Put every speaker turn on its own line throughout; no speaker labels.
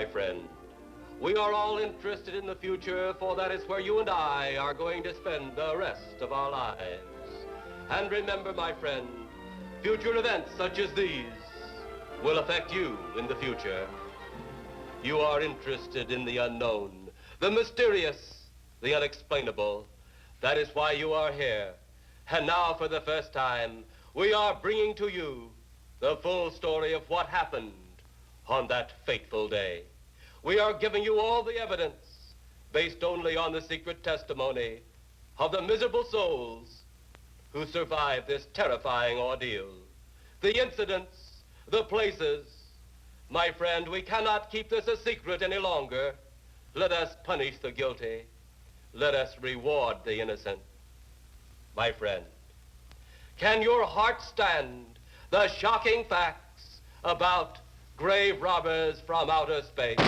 my friend. We are all interested in the future, for that is where you and I are going to spend the rest of our lives. And remember, my friend, future events such as these will affect you in the future. You are interested in the unknown, the mysterious, the unexplainable. That is why you are here. And now, for the first time, we are bringing to you the full story of what happened on that fateful day. We are giving you all the evidence based only on the secret testimony of the miserable souls who survived this terrifying ordeal. The incidents, the places. My friend, we cannot keep this a secret any longer. Let us punish the guilty. Let us reward the innocent. My friend, can your heart stand the shocking facts about grave robbers from outer space?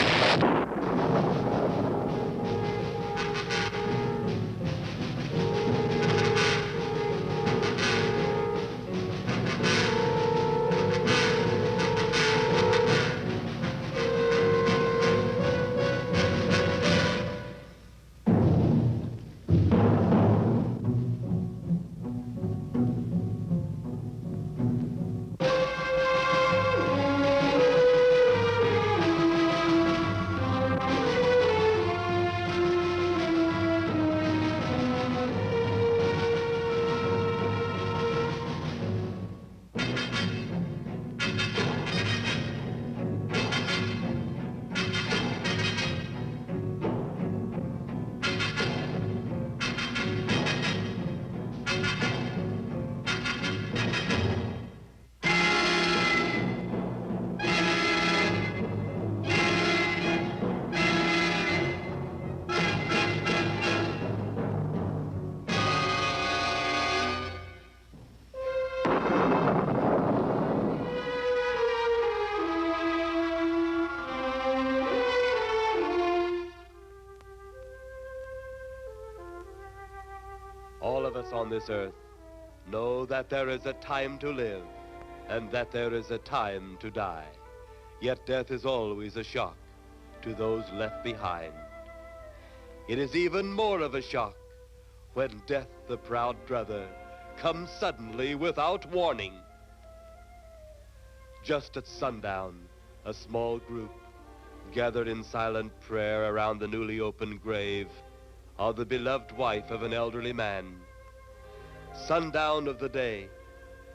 All of us on this earth know that there is a time to live and that there is a time to die. Yet death is always a shock to those left behind. It is even more of a shock when death, the proud brother, comes suddenly without warning. Just at sundown, a small group gathered in silent prayer around the newly opened grave of the beloved wife of an elderly man. Sundown of the day,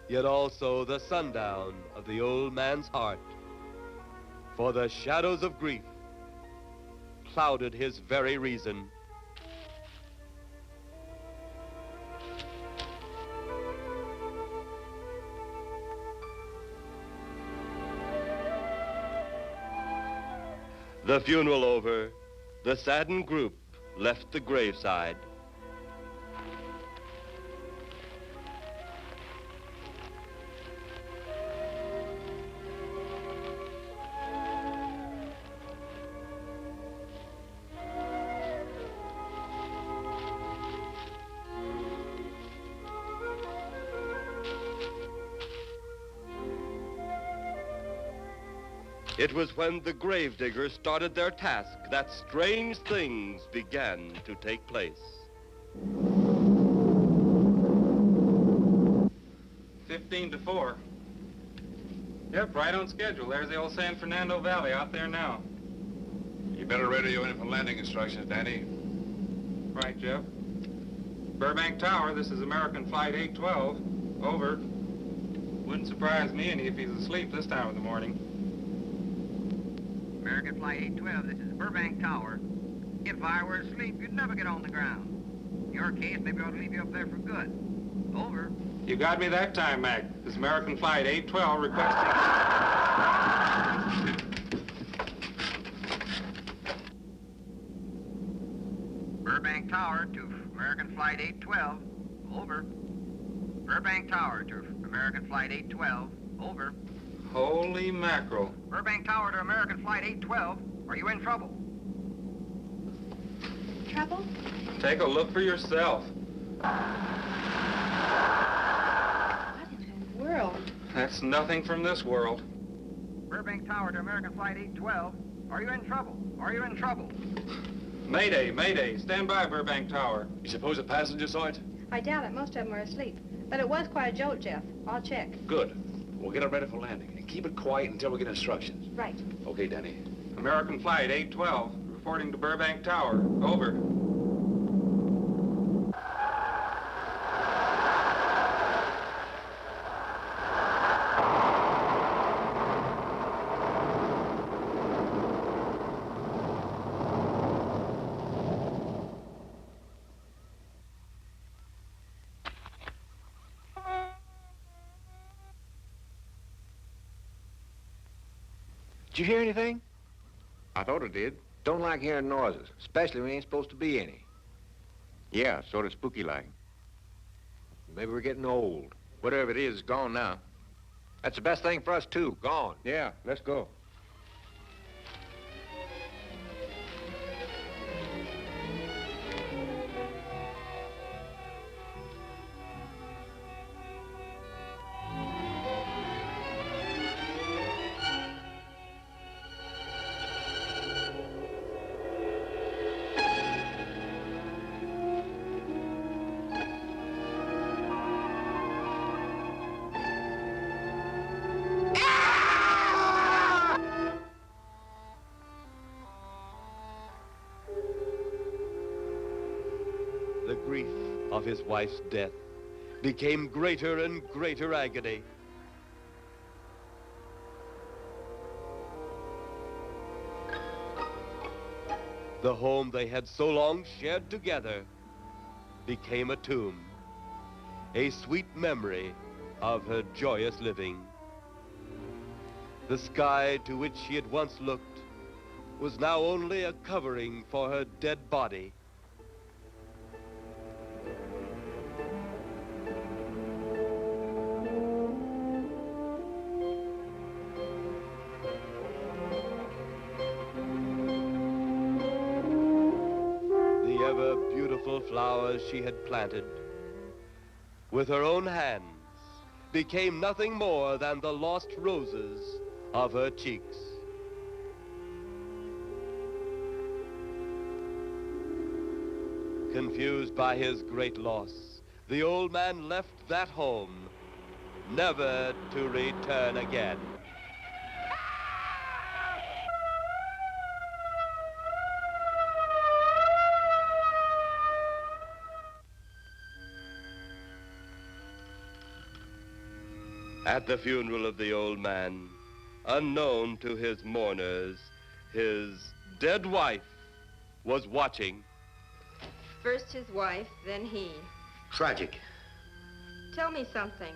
yet also the sundown of the old man's heart. For the shadows of grief clouded his very reason. The funeral over, the saddened group left the graveside. It was when the gravediggers started their task that strange things began to take place.
15-4. Yep, right on schedule. There's the old San Fernando Valley out there now.
You better radio in for landing instructions, Danny.
Right, Jeff. Burbank Tower, this is American Flight 812. Over. Wouldn't surprise me any if he's asleep this time of the morning.
American Flight 812, this is Burbank Tower. If I were asleep, you'd never get on the ground. In your case, maybe I ought to leave you up there for good. Over.
You got me that time, Mac. This is American Flight 812 requesting...
Burbank Tower to American Flight 812. Over. Burbank Tower to American Flight 812. Over.
Holy mackerel.
Burbank Tower to American Flight 812. Are you in trouble?
Trouble?
Take a look for yourself.
What in the world?
That's nothing from this world.
Burbank Tower to American Flight 812. Are you in trouble? Are you in trouble?
Mayday, mayday. Stand by, Burbank Tower.
You suppose a passenger saw it?
I doubt it. Most of them are asleep. But it was quite a jolt, Jeff. I'll check.
Good. We'll get it ready for landing. And keep it quiet until we get instructions.
Right.
Okay, Danny.
American Flight 812, reporting to Burbank Tower. Over.
Did you hear anything?
I thought it did.
Don't like hearing noises, especially when ain't supposed to be any.
Yeah, sort of spooky-like.
Maybe we're getting old.
Whatever it is, it's gone now.
That's the best thing for us, too. Gone.
Yeah, let's go.
The grief of his wife's death became greater and greater agony. The home they had so long shared together became a tomb, a sweet memory of her joyous living. The sky to which she had once looked was now only a covering for her dead body. The ever-beautiful flowers she had planted with her own hands became nothing more than the lost roses of her cheeks. Confused by his great loss, the old man left that home, never to return again. At the funeral of the old man, unknown to his mourners, his dead wife was watching.
First his wife, then he.
Tragic.
Tell me something.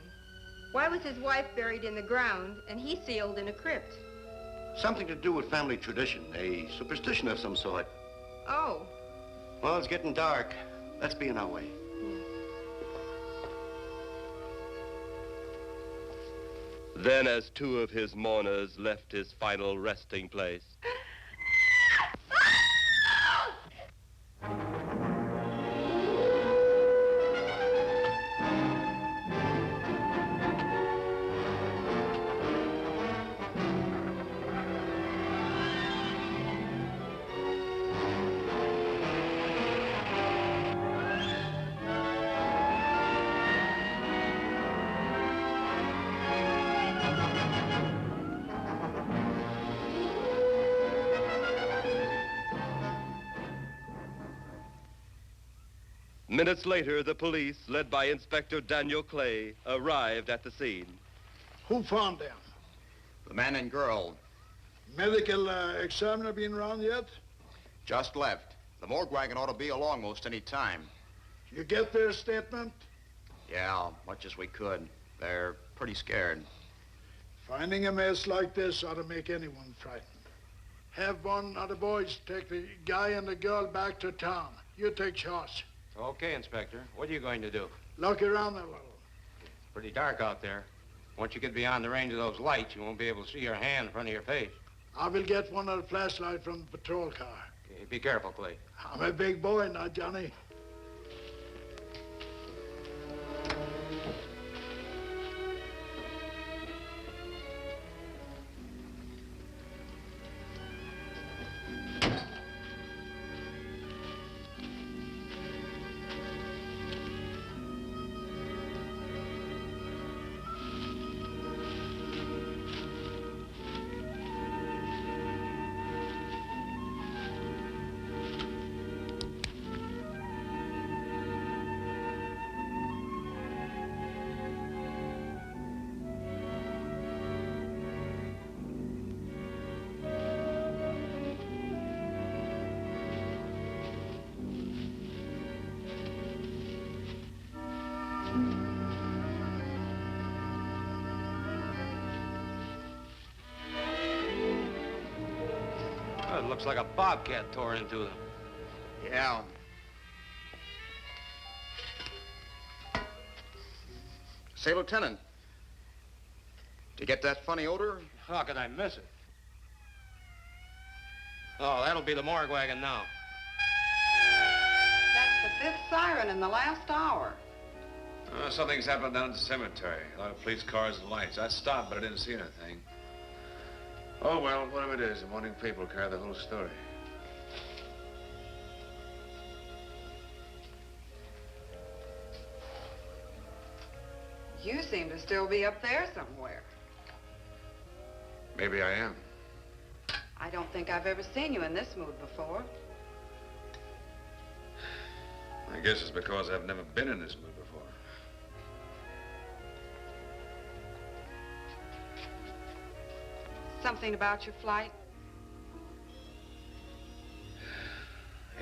Why was his wife buried in the ground and he sealed in a crypt?
Something to do with family tradition, a superstition of some sort.
Oh.
Well, it's getting dark. Let's be on our way.
Then, as two of his mourners left his final resting place, minutes later, the police, led by Inspector Daniel Clay, arrived at the scene.
Who found them?
The man and girl
Medical examiner been around yet?
just left. The morgue wagon ought to be along most any time.
You get their statement?
Yeah, much as we could. They're pretty scared.
Finding a mess like this ought to make anyone frightened. Have one of the boys take the guy and the girl back to town. You take charge.
Okay, Inspector. What are you going to do?
Look around a little.
It's pretty dark out there. Once you get beyond the range of those lights, you won't be able to see your hand in front of your face.
I will get one of the flashlights from the patrol car.
Okay, be careful, Clay.
I'm a big boy now, Johnny.
looks like a bobcat tore into them.
Yeah. Say, Lieutenant, did you get that funny odor?
How could I miss it? Oh, that'll be the morgue wagon now.
That's the 5th siren in the last hour.
Something's happened down at the cemetery. A lot of police cars and lights. I stopped, but I didn't see anything. Oh, well, whatever it is, the morning paper will carry the whole story.
You seem to still be up there somewhere.
Maybe I am.
I don't think I've ever seen you in this mood before.
I guess it's because I've never been in this mood before.
Something about your flight?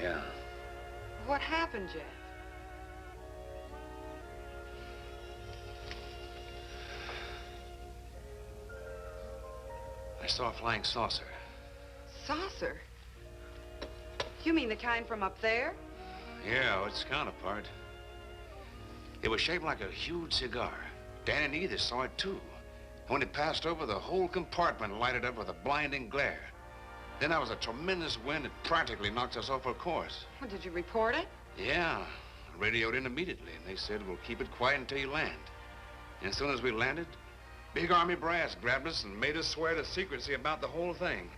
Yeah.
What happened, Jeff?
I saw a flying saucer.
Saucer? You mean the kind from up there?
Yeah, its counterpart. It was shaped like a huge cigar. Dan and Edith saw it, too. And when it passed over, the whole compartment lighted up with a blinding glare. Then there was a tremendous wind that practically knocked us off our course.
Well, did you report it?
Yeah. I radioed in immediately, and they said, we'll keep it quiet until you land. And as soon as we landed, big Army brass grabbed us and made us swear to secrecy about the whole thing.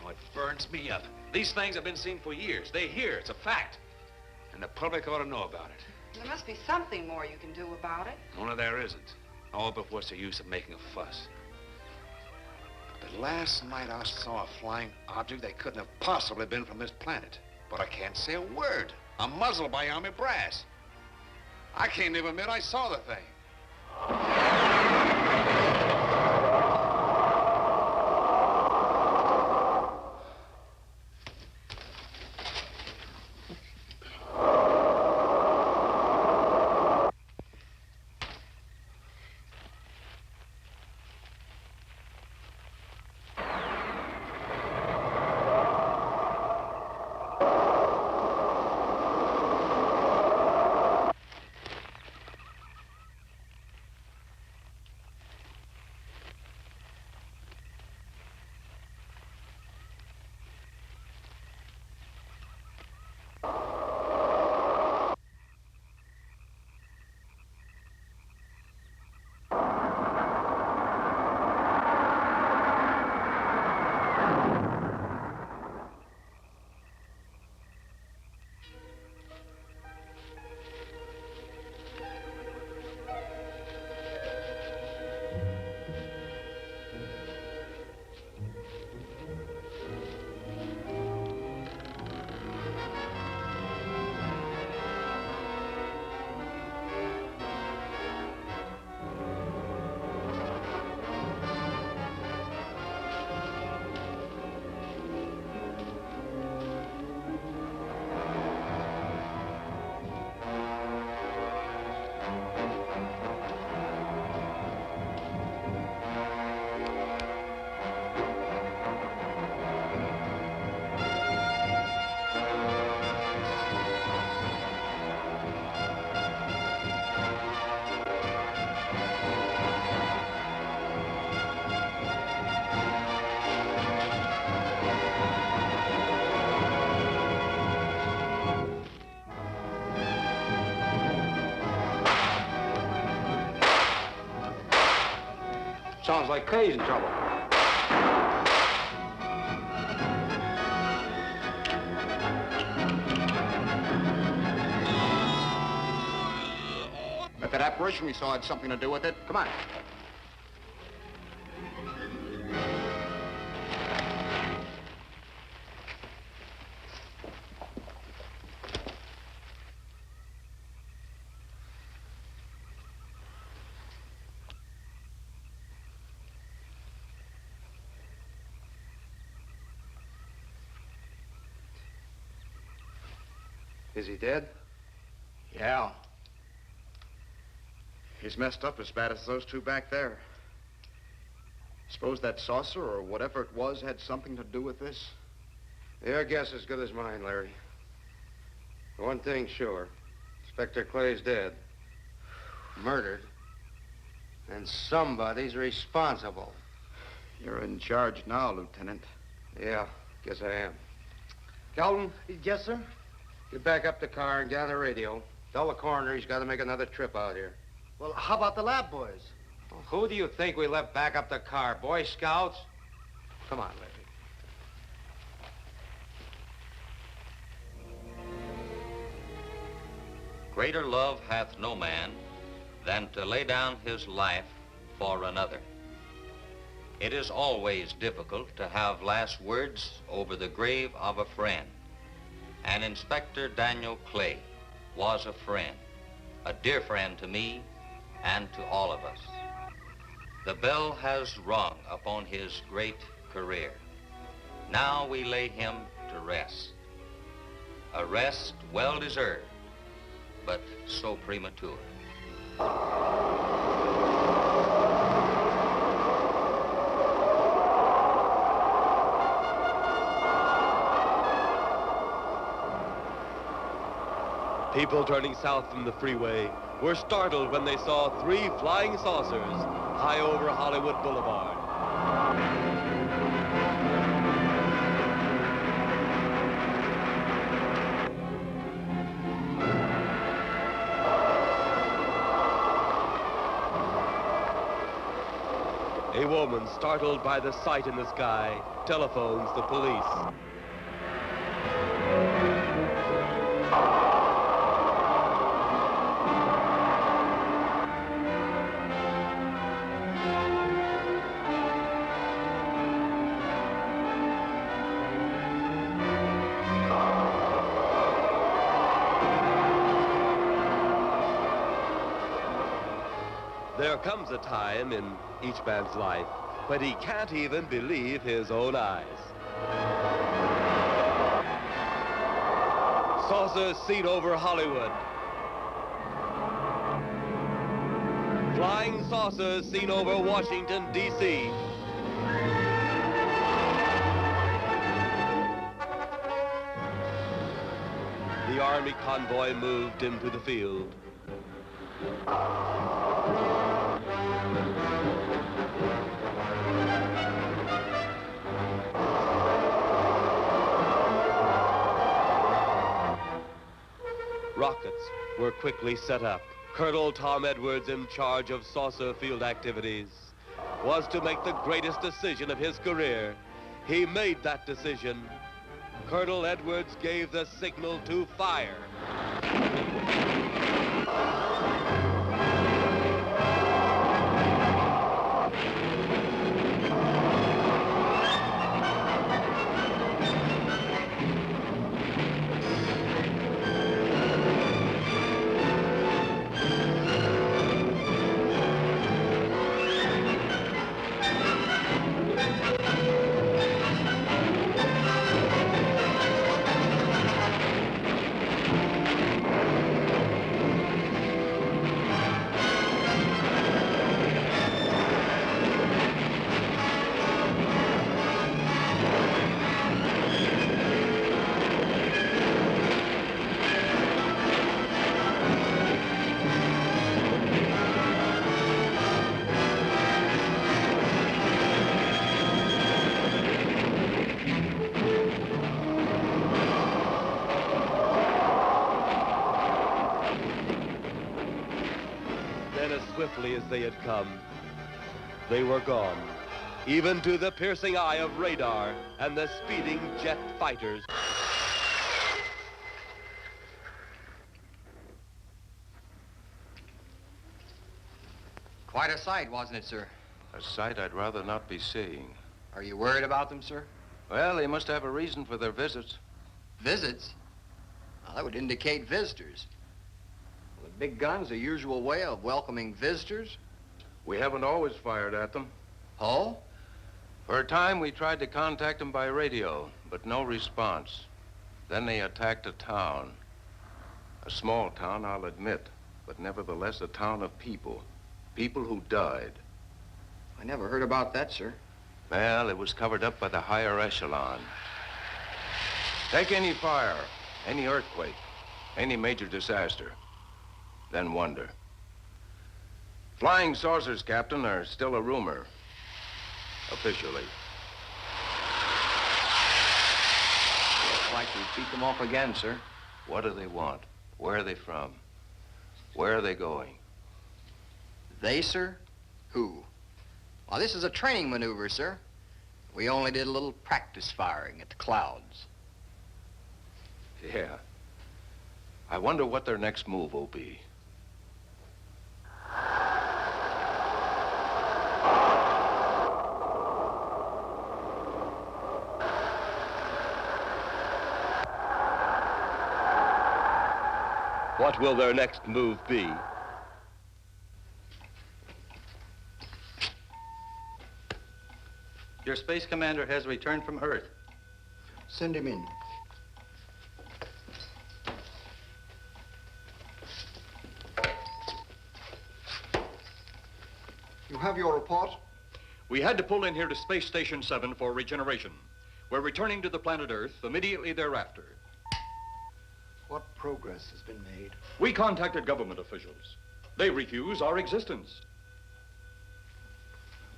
Oh, it burns me up. These things have been seen for years. They hear. It's a fact. And the public ought to know about it.
There must be something more you can do about it.
Only there isn't. Oh, but what's the use of making a fuss? But last night I saw a flying object that couldn't have possibly been from this planet. But I can't say a word. I'm muzzled by Army brass. I can't even admit I saw the thing.
Sounds like Kay's in trouble.
If that apparition we saw had something to do with it, come on. Is he dead?
Yeah.
He's messed up as bad as those two back there. Suppose that saucer or whatever it was had something to do with this?
Your guess is as good as mine, Larry. One thing's sure. Inspector Clay's dead. Murdered. And somebody's responsible.
You're in charge now, Lieutenant.
Yeah, guess I am. Calvin?
Yes, sir?
Get back up the car and get on the radio. Tell the coroner he's got to make another trip out here.
Well, how about the lab boys?
Well, who do you think we left back up the car? Boy Scouts? Come on, Larry.
Greater love hath no man than to lay down his life for another. It is always difficult to have last words over the grave of a friend. And Inspector Daniel Clay was a friend, a dear friend to me and to all of us. The bell has rung upon his great career. Now we lay him to rest. A rest well deserved, but so premature.
People turning south from the freeway were startled when they saw 3 flying saucers high over Hollywood Boulevard. A woman, startled by the sight in the sky, telephones the police. There comes a time in each man's life when he can't even believe his own eyes. Saucers seen over Hollywood. Flying saucers seen over Washington, D.C. The Army convoy moved into the field. Rockets were quickly set up. Colonel Tom Edwards, in charge of saucer field activities, was to make the greatest decision of his career. He made that decision. Colonel Edwards gave the signal to fire. Swiftly as they had come, they were gone, even to the piercing eye of radar and the speeding jet fighters.
Quite a sight, wasn't it, sir?
A sight I'd rather not be seeing.
Are you worried about them, sir?
Well, they must have a reason for their visits.
Visits? Well, that would indicate visitors. The big gun's the usual way of welcoming visitors.
We haven't always fired at them.
Oh?
For a time, we tried to contact them by radio, but no response. Then they attacked a town. A small town, I'll admit, but nevertheless a town of people. People who died.
I never heard about that, sir.
Well, it was covered up by the higher echelon. Take any fire, any earthquake, any major disaster, then wonder. Flying saucers, Captain, are still a rumor, officially.
Looks like we beat them off again, sir.
What do they want? Where are they from? Where are they going?
They, sir? Who? Well, this is a training maneuver, sir. We only did a little practice firing at the clouds.
Yeah. I wonder what their next move will be.
What will their next move be?
Your space commander has returned from Earth.
Send him in.
You have your report?
We had to pull in here to Space Station 7 for regeneration. We're returning to the planet Earth immediately thereafter.
What progress has been made?
We contacted government officials. They refuse our existence.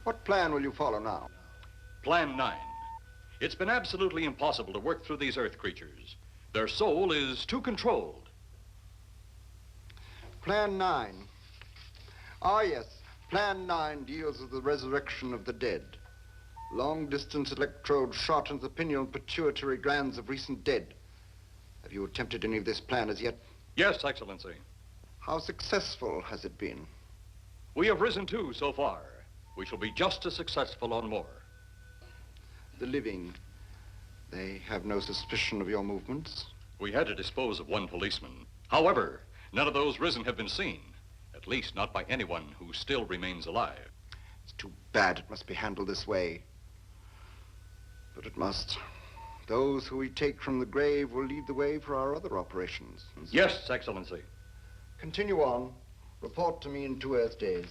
What plan will you follow now?
Plan 9. It's been absolutely impossible to work through these Earth creatures. Their soul is too controlled.
Plan 9. Ah, yes. Plan 9 deals with the resurrection of the dead. Long-distance electrode shot into the pineal pituitary glands of recent dead. Have you attempted any of this plan as yet?
Yes, Excellency.
How successful has it been?
We have risen 2 so far. We shall be just as successful on more.
The living, they have no suspicion of your movements?
We had to dispose of 1 policeman. However, none of those risen have been seen. At least not by anyone who still remains alive.
It's too bad it must be handled this way. But it must. Those who we take from the grave will lead the way for our other operations.
Yes, Excellency.
Continue on. Report to me in 2 Earth days.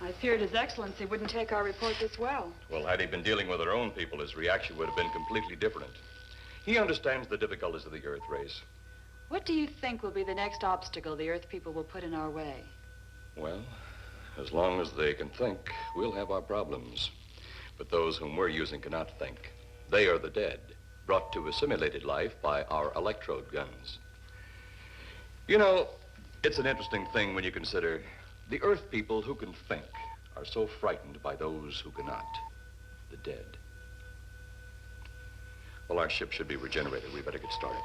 I feared His Excellency wouldn't take our report this well.
Well, had he been dealing with our own people, his reaction would have been completely different. He understands the difficulties of the Earth race.
What do you think will be the next obstacle the Earth people will put in our way?
Well, as long as they can think, we'll have our problems. But those whom we're using cannot think. They are the dead, brought to a simulated life by our electrode guns. You know, it's an interesting thing when you consider the Earth people who can think are so frightened by those who cannot, the dead. Well, our ship should be regenerated. We better get started.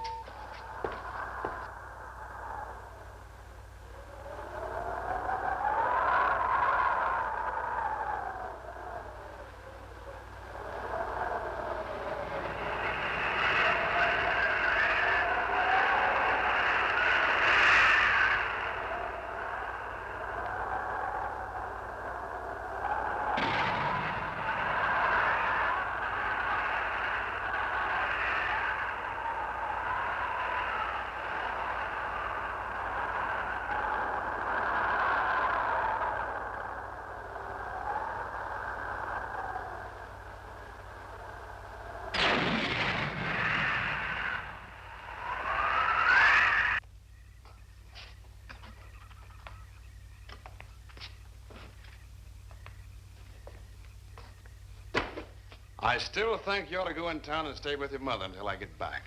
I still think you ought to go in town and stay with your mother until I get back.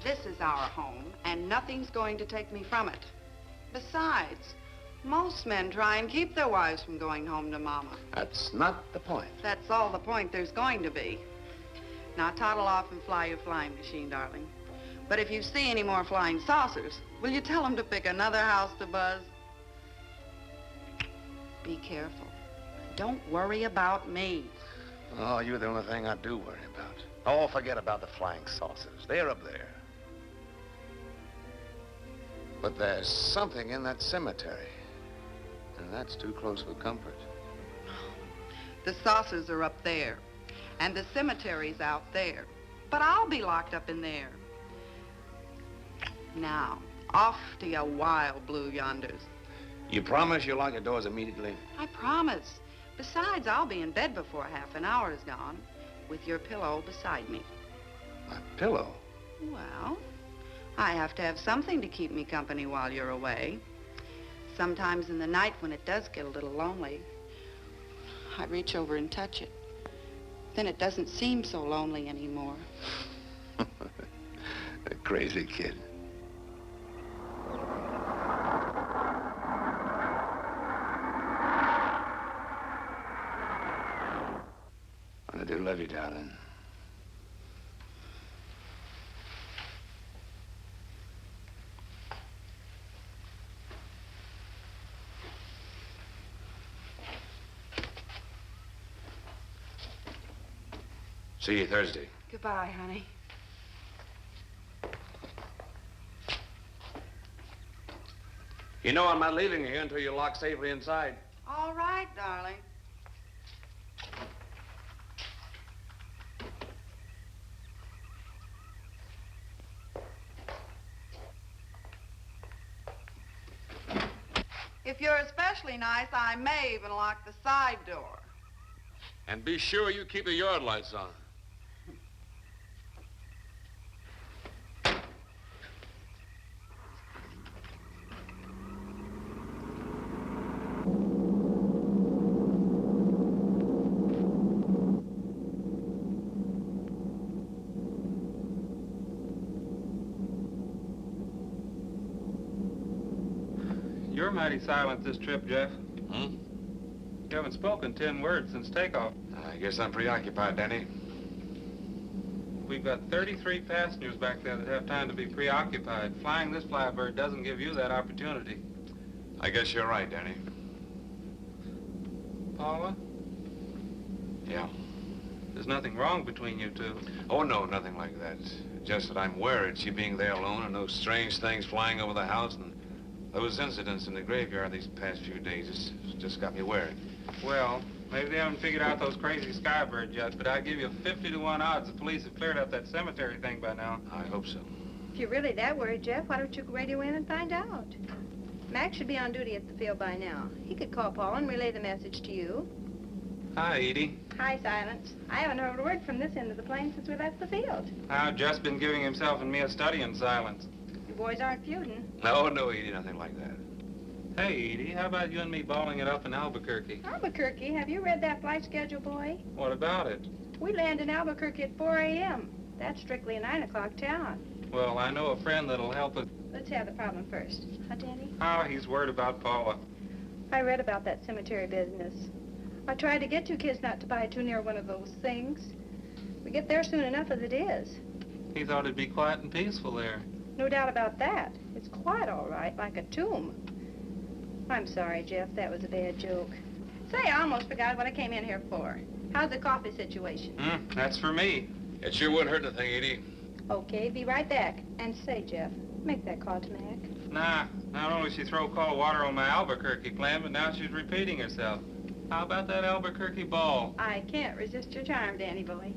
This is our home, and nothing's going to take me from it. Besides, most men try and keep their wives from going home to Mama.
That's not the point.
That's all the point there's going to be. Now toddle off and fly your flying machine, darling. But if you see any more flying saucers, will you tell them to pick another house to buzz? Be careful. Don't worry about me.
Oh, you're the only thing I do worry about. Oh, forget about the flying saucers. They're up there. But there's something in that cemetery. And that's too close for comfort.
The saucers are up there, and the cemetery's out there. But I'll be locked up in there. Now, off to your wild blue yonders.
You promise you'll lock your doors immediately?
I promise. Besides, I'll be in bed before half an hour is gone, with your pillow beside me.
My pillow?
Well, I have to have something to keep me company while you're away. Sometimes in the night when it does get a little lonely, I reach over and touch it. Then it doesn't seem so lonely anymore.
A crazy kid. I do love you, darling. See you Thursday.
Goodbye, honey.
You know I'm not leaving you here until you're locked safely inside.
All right, darling. If you're especially nice, I may even lock the side door.
And be sure you keep the yard lights on.
You're mighty silent this trip, Jeff.
Hmm?
You haven't spoken 10 words since takeoff.
I guess I'm preoccupied, Danny.
We've got 33 passengers back there that have time to be preoccupied. Flying this flybird doesn't give you that opportunity.
I guess you're right, Danny.
Paula?
Yeah.
There's nothing wrong between you two.
Oh, no, nothing like that. Just that I'm worried, she being there alone and those strange things flying over the house and those incidents in the graveyard these past few days just got me worried.
Well, maybe they haven't figured out those crazy skybirds yet, but I'd give you 50 to 1 odds the police have cleared up that cemetery thing by now.
I hope so.
If you're really that worried, Jeff, why don't you radio in and find out? Mac should be on duty at the field by now. He could call Paul and relay the message to you.
Hi, Edie.
Hi, Silence. I haven't heard a word from this end of the plane since we left the field.
I've just been giving himself and me a study in silence.
You boys aren't feuding.
No, Edie, nothing like that.
Hey, Edie, how about you and me balling it up in Albuquerque?
Albuquerque? Have you read that flight schedule, boy?
What about it?
We land in Albuquerque at 4 a.m. That's strictly a 9 o'clock town.
Well, I know a friend that'll help us.
Let's have the problem first. Huh, Danny?
Oh, he's worried about Paula.
I read about that cemetery business. I tried to get you kids not to buy too near one of those things. We get there soon enough as it is.
He thought it'd be quiet and peaceful there.
No doubt about that. It's quite all right, like a tomb. I'm sorry, Jeff. That was a bad joke. Say, I almost forgot what I came in here for. How's the coffee situation?
That's for me.
It sure wouldn't hurt a thing, Edie.
Okay, be right back. And say, Jeff, make that call to Mac.
Nah, not only she throw cold water on my Albuquerque plan, but now she's repeating herself. How about that Albuquerque ball?
I can't resist your charm, Danny boy.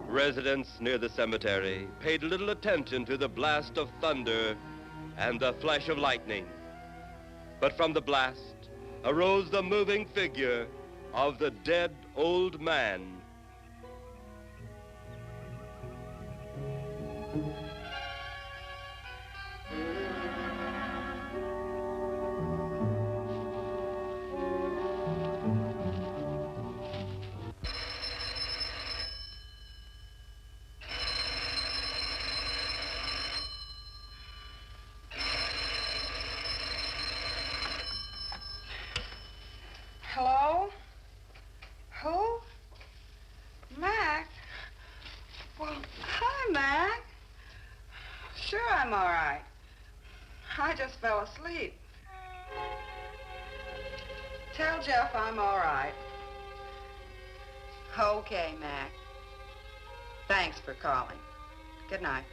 Residents near the cemetery paid little attention to the blast of thunder and the flash of lightning. But from the blast arose the moving figure of the dead old man.
Hello? Who? Mac? Well, hi, Mac. Sure, I'm all right. I just fell asleep. Tell Jeff I'm all right. Okay, Mac. Thanks for calling. Good night.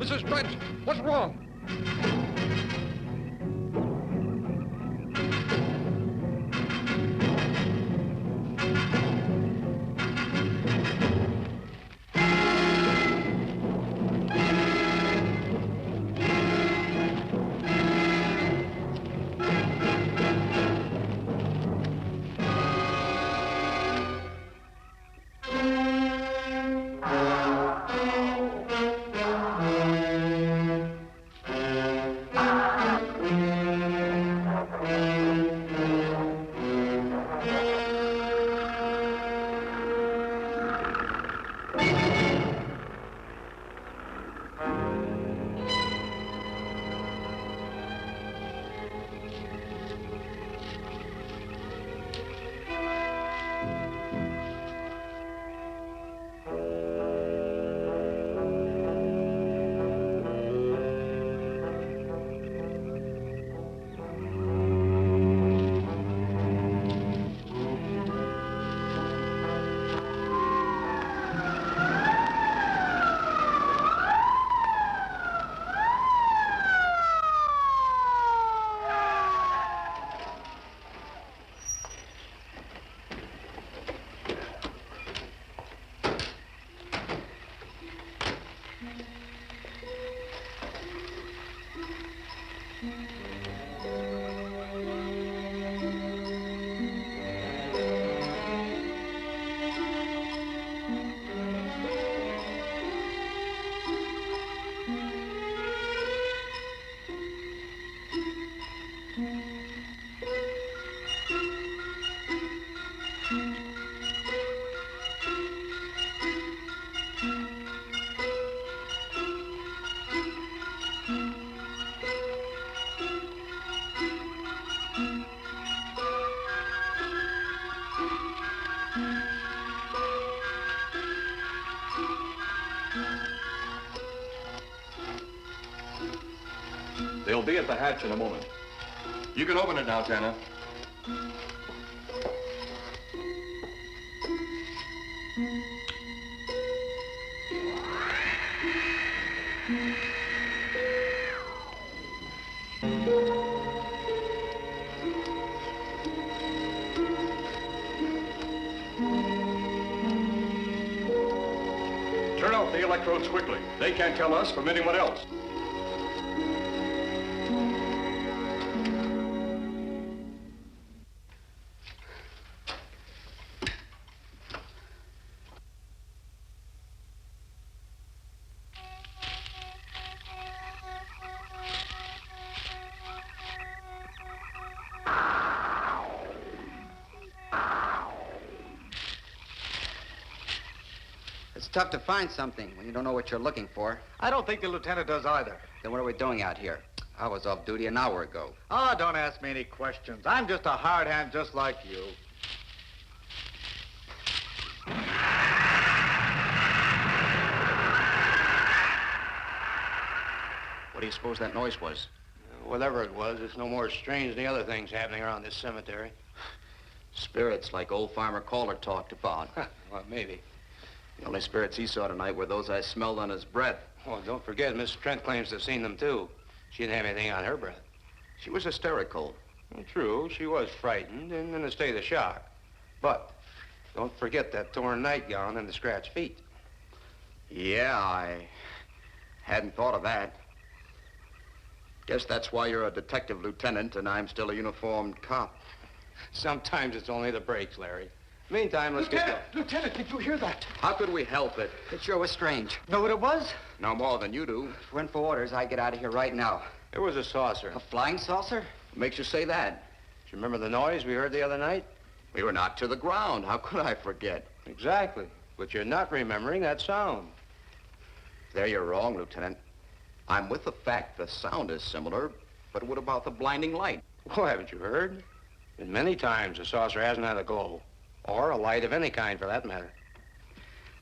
Mrs. Trent, what's wrong?
They'll be at the hatch in a moment. You can open it now, Tanner. Turn off the electrodes quickly. They can't tell us from anyone else.
It's tough to find something when you don't know what you're looking for.
I don't think the lieutenant does either.
Then what are we doing out here? I was off duty an hour ago.
Oh, don't ask me any questions. I'm just a hard hand just like you.
What do you suppose that noise was?
Whatever it was, it's no more strange than the other things happening around this cemetery.
Spirits like old Farmer Calder talked about.
Well, maybe.
The only spirits he saw tonight were those I smelled on his breath.
Oh, don't forget, Miss Trent claims to have seen them, too. She didn't have anything on her breath.
She was hysterical.
Well, true, she was frightened and in a state of shock. But don't forget that torn nightgown and the scratched feet.
Yeah, I hadn't thought of that. Guess that's why you're a detective lieutenant and I'm still a uniformed cop.
Sometimes it's only the breaks, Larry. Meantime, let's get going.
Lieutenant, did you hear that?
How could we help it? It sure was strange.
Know what it was?
No more than you do. Went for orders. I get out of here right now.
It was a saucer.
A flying saucer? What makes you say that?
Do you remember the noise we heard the other night?
We were knocked to the ground. How could I forget?
Exactly. But you're not remembering that sound.
There you're wrong, Lieutenant. I'm with the fact the sound is similar, but what about the blinding light?
Well, haven't you heard? And many times the saucer hasn't had a glow. Or a light of any kind, for that matter.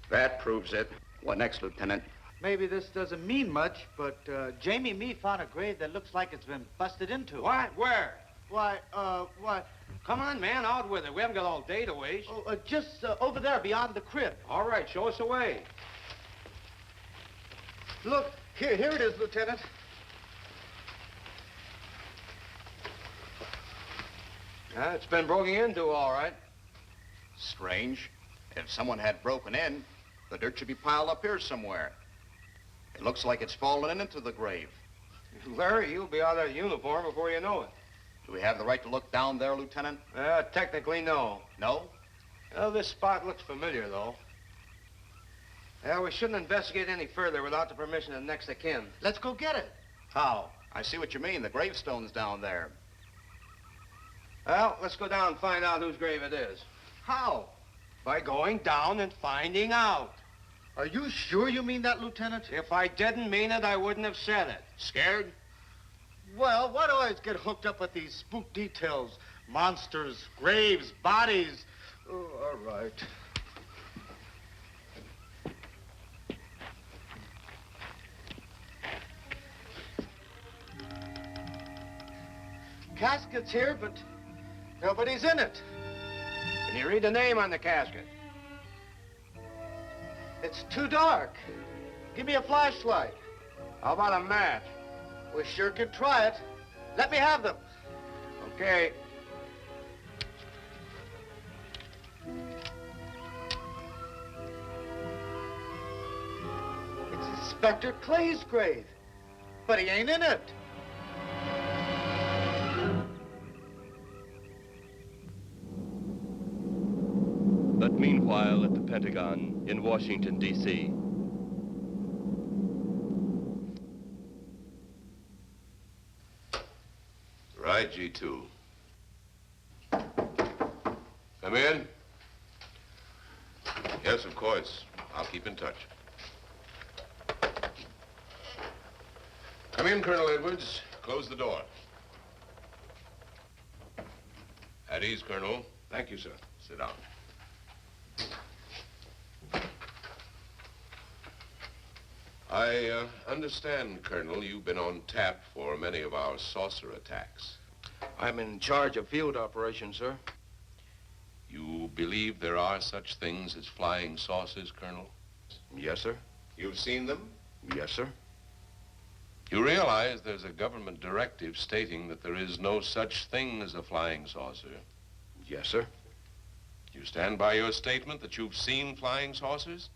That proves it. What next, Lieutenant?
Maybe this doesn't mean much, but Jamie and me found a grave that looks like it's been busted into.
What? Where?
Why,
Come on, man, out with it. We haven't got all day to waste.
Oh, just over there beyond the crib.
All right, show us the way.
Look, Here it is, Lieutenant.
It's been broken into, all right.
Strange. If someone had broken in, the dirt should be piled up here somewhere. It looks like it's fallen into the grave.
Larry, you'll be out of uniform before you know it.
Do we have the right to look down there, Lieutenant?
Technically, no.
No?
Well, this spot looks familiar, though. We shouldn't investigate any further without the permission of next of kin.
Let's go get it.
How? I see what you mean. The gravestone's down there.
Well, let's go down and find out whose grave it is.
How?
By going down and finding out.
Are you sure you mean that, Lieutenant?
If I didn't mean it, I wouldn't have said it.
Scared?
Well, why do I always get hooked up with these spook details? Monsters, graves, bodies. Oh, all right. Casket's here, but nobody's in it.
Can you read the name on the casket?
It's too dark. Give me a flashlight.
How about a match?
We sure could try it. Let me have them.
Okay.
It's Inspector Clay's grave, but he ain't in it.
But meanwhile, at the Pentagon in Washington, D.C.,
Right, G2. Come in. Yes, of course. I'll keep in touch. Come in, Colonel Edwards. Close the door. At ease, Colonel. Thank you, sir. Sit down. I understand, Colonel, you've been on tap for many of our saucer attacks.
I'm in charge of field operations, sir.
You believe there are such things as flying saucers, Colonel?
Yes, sir.
You've seen them?
Yes, sir.
You realize there's a government directive stating that there is no such thing as a flying saucer?
Yes, sir.
You stand by your statement that you've seen flying saucers?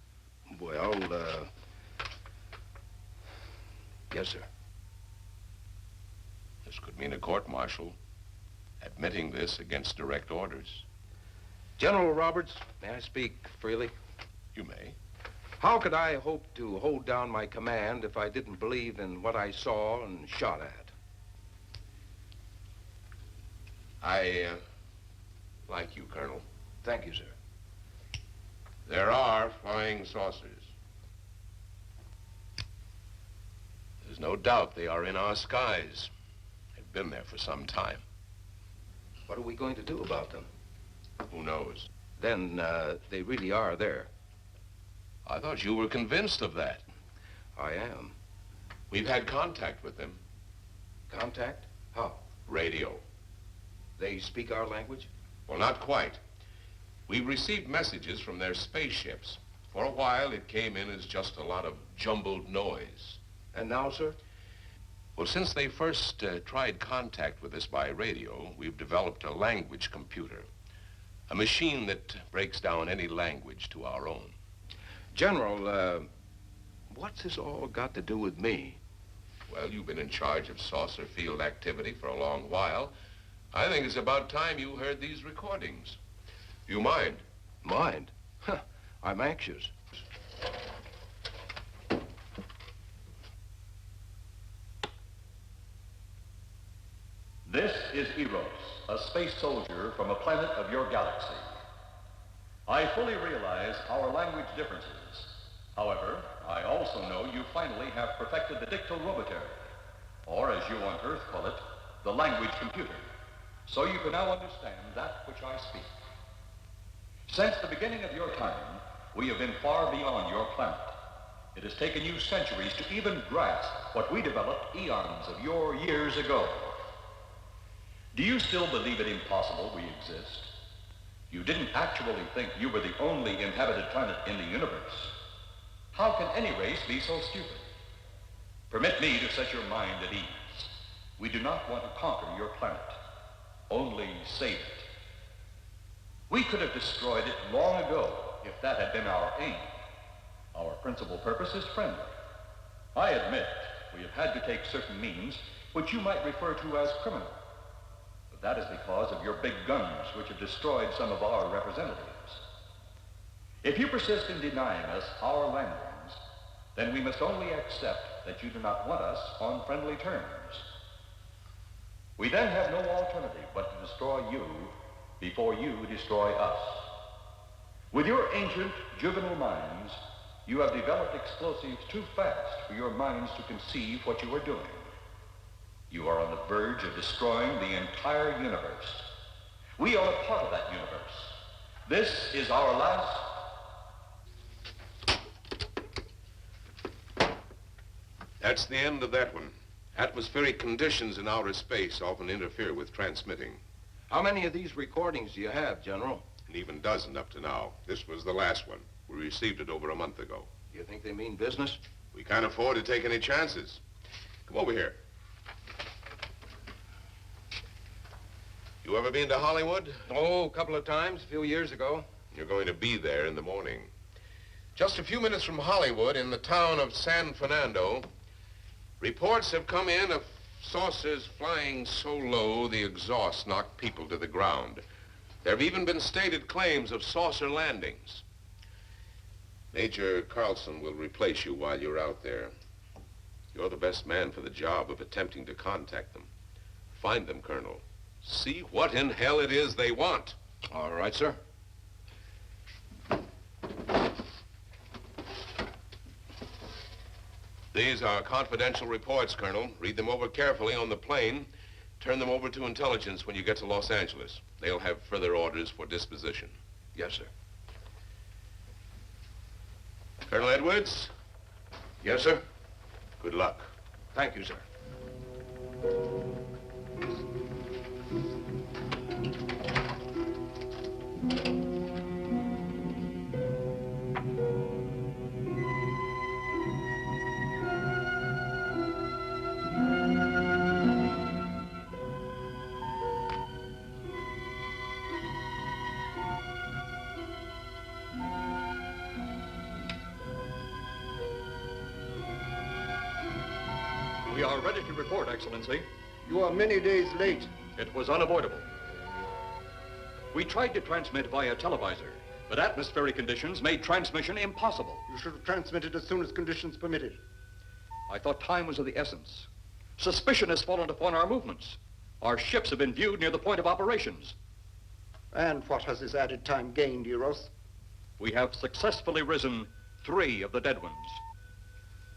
Well, yes, sir.
This could mean a court-martial, admitting this against direct orders.
General Roberts, may I speak freely?
You may.
How could I hope to hold down my command if I didn't believe in what I saw and shot at?
I like you, Colonel.
Thank you, sir.
There are flying saucers. There's no doubt they are in our skies. They've been there for some time.
What are we going to do about them?
Who knows?
Then, they really are there.
I thought you were convinced of that.
I am.
We've had contact with them.
Contact? How?
Radio.
They speak our language?
Well, not quite. We've received messages from their spaceships. For a while, it came in as just a lot of jumbled noise.
And now, sir?
Well, since they first tried contact with us by radio, we've developed a language computer. A machine that breaks down any language to our own.
General, what's this all got to do with me?
Well, you've been in charge of saucer field activity for a long while. I think it's about time you heard these recordings. Do you mind?
Mind? Huh, I'm anxious.
This is Eros, a space soldier from a planet of your galaxy. I fully realize our language differences. However, I also know you finally have perfected the dictorobotery, or as you on Earth call it, the language computer. So you can now understand that which I speak. Since the beginning of your time, we have been far beyond your planet. It has taken you centuries to even grasp what we developed eons of your years ago. Do you still believe it impossible we exist? You didn't actually think you were the only inhabited planet in the universe. How can any race be so stupid? Permit me to set your mind at ease. We do not want to conquer your planet, only save it. We could have destroyed it long ago if that had been our aim. Our principal purpose is friendly. I admit we have had to take certain means which you might refer to as criminal. But that is because of your big guns which have destroyed some of our representatives. If you persist in denying us our landings, then we must only accept that you do not want us on friendly terms. We then have no alternative but to destroy you before you destroy us. With your ancient, juvenile minds, you have developed explosives too fast for your minds to conceive what you are doing. You are on the verge of destroying the entire universe. We are a part of that universe. This is our last...
That's the end of that one. Atmospheric conditions in outer space often interfere with transmitting.
How many of these recordings do you have, General?
An even dozen up to now. This was the last one. We received it over a month ago.
You think they mean business?
We can't afford to take any chances. Come over here. You ever been to Hollywood?
Oh, a couple of times, a few years ago.
You're going to be there in the morning. Just a few minutes from Hollywood, in the town of San Fernando, reports have come in of saucers flying so low the exhaust knocked people to the ground. There have even been stated claims of saucer landings. Major Carlson will replace you while you're out there. You're the best man for the job of attempting to contact them. Find them, Colonel. See what in hell it is they want.
All right, sir.
These are confidential reports, Colonel. Read them over carefully on the plane. Turn them over to intelligence when you get to Los Angeles. They'll have further orders for disposition.
Yes, sir.
Colonel Edwards?
Yes, sir.
Good luck.
Thank you, sir.
We are ready to report, Excellency.
You are many days late.
It was unavoidable. We tried to transmit via televisor, but atmospheric conditions made transmission impossible.
You should have transmitted as soon as conditions permitted.
I thought time was of the essence. Suspicion has fallen upon our movements. Our ships have been viewed near the point of operations.
And what has this added time gained, Eros?
We have successfully risen 3 of the dead ones.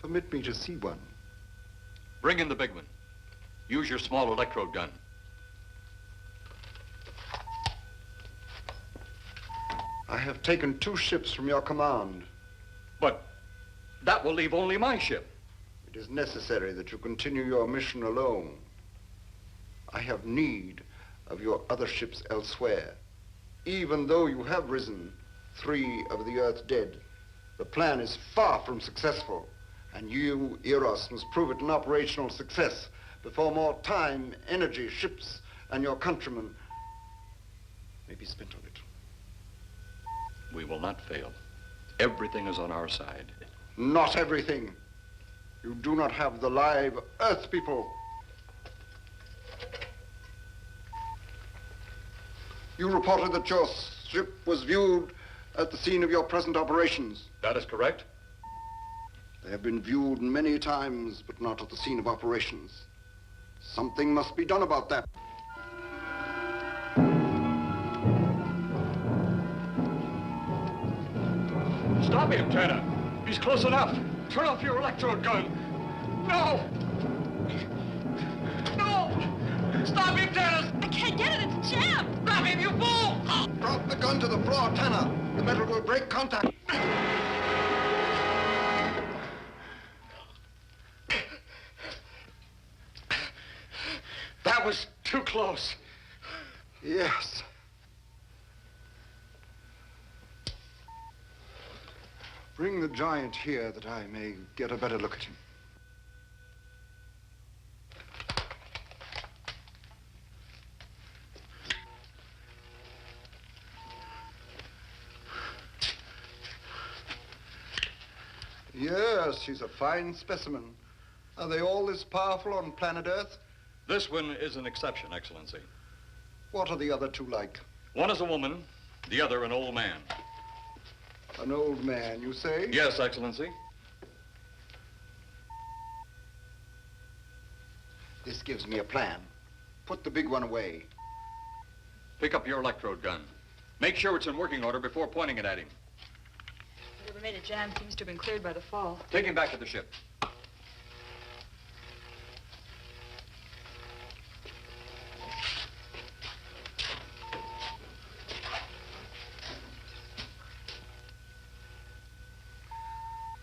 Permit me to see one.
Bring in the big one. Use your small electrode gun.
I have taken 2 ships from your command.
But that will leave only my ship.
It is necessary that you continue your mission alone. I have need of your other ships elsewhere. Even though you have risen 3 of the Earth's dead, the plan is far from successful. And you, Eros, must prove it an operational success before more time, energy, ships, and your countrymen may be spent on it.
We will not fail. Everything is on our side.
Not everything. You do not have the live Earth people. You reported that your ship was viewed at the scene of your present operations.
That is correct.
They have been viewed many times, but not at the scene of operations. Something must be done about that.
Stop him, Tanner. He's close enough. Turn off your electrode gun. No! No! Stop him, Tanner!
I can't get it. It's jammed.
Stop him, you fool!
Drop the gun to the floor, Tanner. The metal will break contact.
That was too close.
Yes. Bring the giant here that I may get a better look at him. Yes, she's a fine specimen. Are they all this powerful on planet Earth?
This one is an exception, Excellency.
What are the other two like?
One is a woman, the other an old man.
An old man, you say?
Yes, Excellency.
This gives me a plan. Put the big one away.
Pick up your electrode gun. Make sure it's in working order before pointing it at him.
Whatever made it jam seems to have been cleared by the fall.
Take him back to the ship.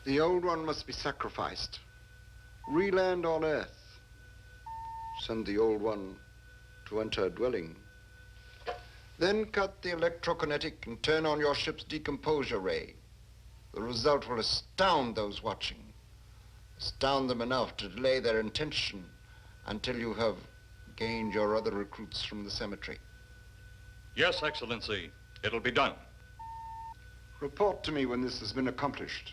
The old one must be sacrificed. Re-land on Earth. Send the old one to enter a dwelling. Then cut the electrokinetic and turn on your ship's decomposure ray. The result will astound those watching. Astound them enough to delay their intention until you have gained your other recruits from the cemetery.
Yes, Excellency. It'll be done.
Report to me when this has been accomplished.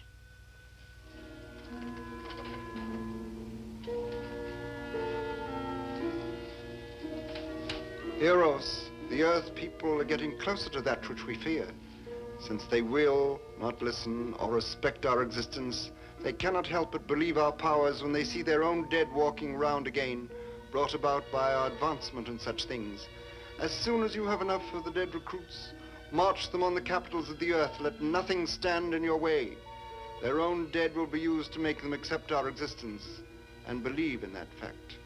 Eros, the Earth people are getting closer to that which we fear. Since they will not listen or respect our existence, they cannot help but believe our powers when they see their own dead walking round again, brought about by our advancement and such things. As soon as you have enough of the dead recruits, march them on the capitals of the Earth. Let nothing stand in your way. Their own dead will be used to make them accept our existence and believe in that fact.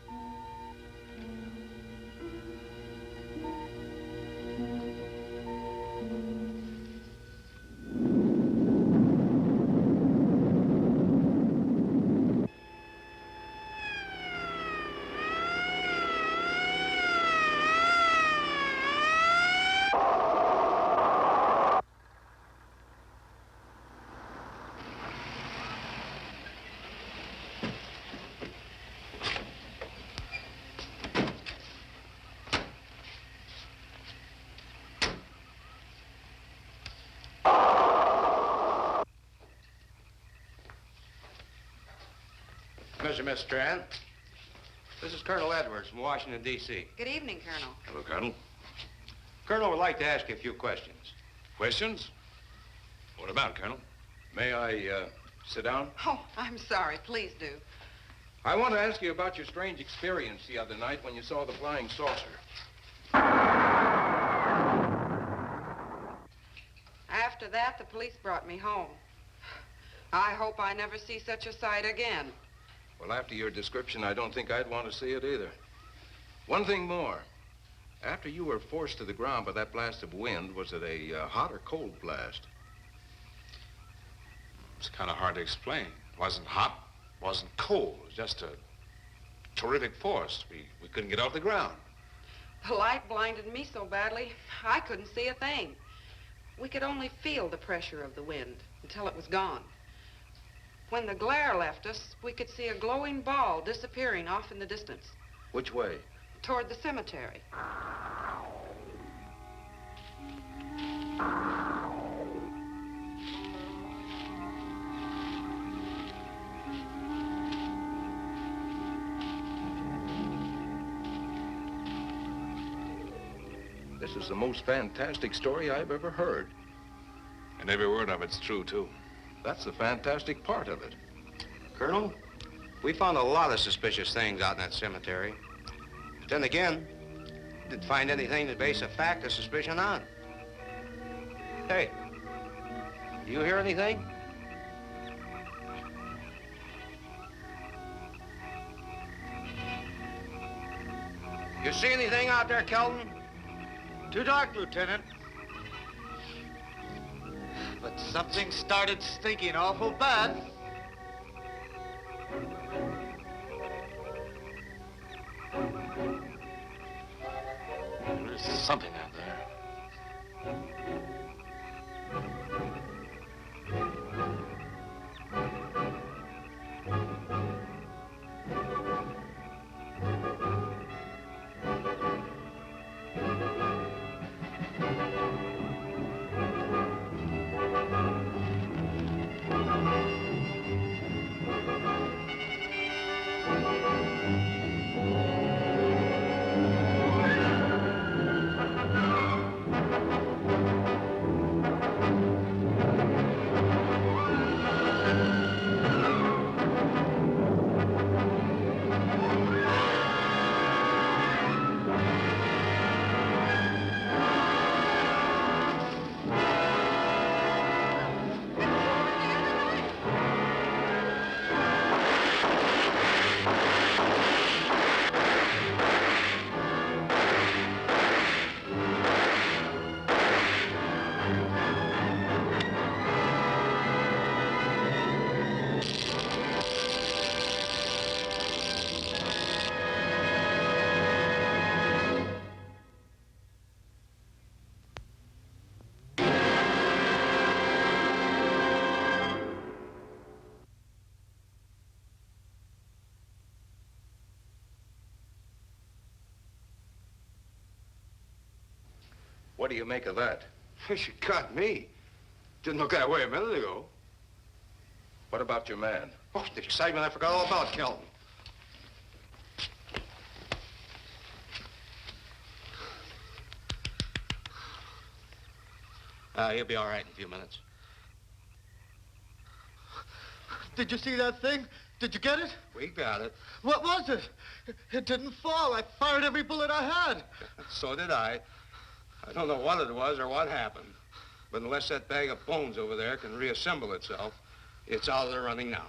Miss Strand. This is Colonel Edwards from Washington, D.C.
Good evening, Colonel.
Hello, Colonel.
Colonel would like to ask you a few questions.
Questions? What about, Colonel?
May I sit down?
Oh, I'm sorry. Please do.
I want to ask you about your strange experience the other night when you saw the flying saucer.
After that, the police brought me home. I hope I never see such a sight again.
Well, after your description, I don't think I'd want to see it either. One thing more. After you were forced to the ground by that blast of wind, was it a hot or cold blast?
It's kind of hard to explain. It wasn't hot, wasn't cold. It was just a terrific force. We couldn't get off the ground.
The light blinded me so badly, I couldn't see a thing. We could only feel the pressure of the wind until it was gone. When the glare left us, we could see a glowing ball disappearing off in the distance.
Which way?
Toward the cemetery.
This is the most fantastic story I've ever heard.
And every word of it's true, too.
That's the fantastic part of it.
Colonel, we found a lot of suspicious things out in that cemetery. But then again, didn't find anything to base a fact or suspicion on. Hey, you hear anything? You see anything out there, Kelton?
Too dark, Lieutenant. But something started stinking awful bad.
There's something out there.
What do you make of that?
She got me. Didn't look that way a minute ago.
What about your man?
Oh, the excitement I forgot all about, Kelton. He'll be all right in a few minutes.
Did you see that thing? Did you get it?
We got it.
What was it? It didn't fall. I fired every bullet I had.
So did I. I don't know what it was or what happened. But unless that bag of bones over there can reassemble itself, it's out of the running now.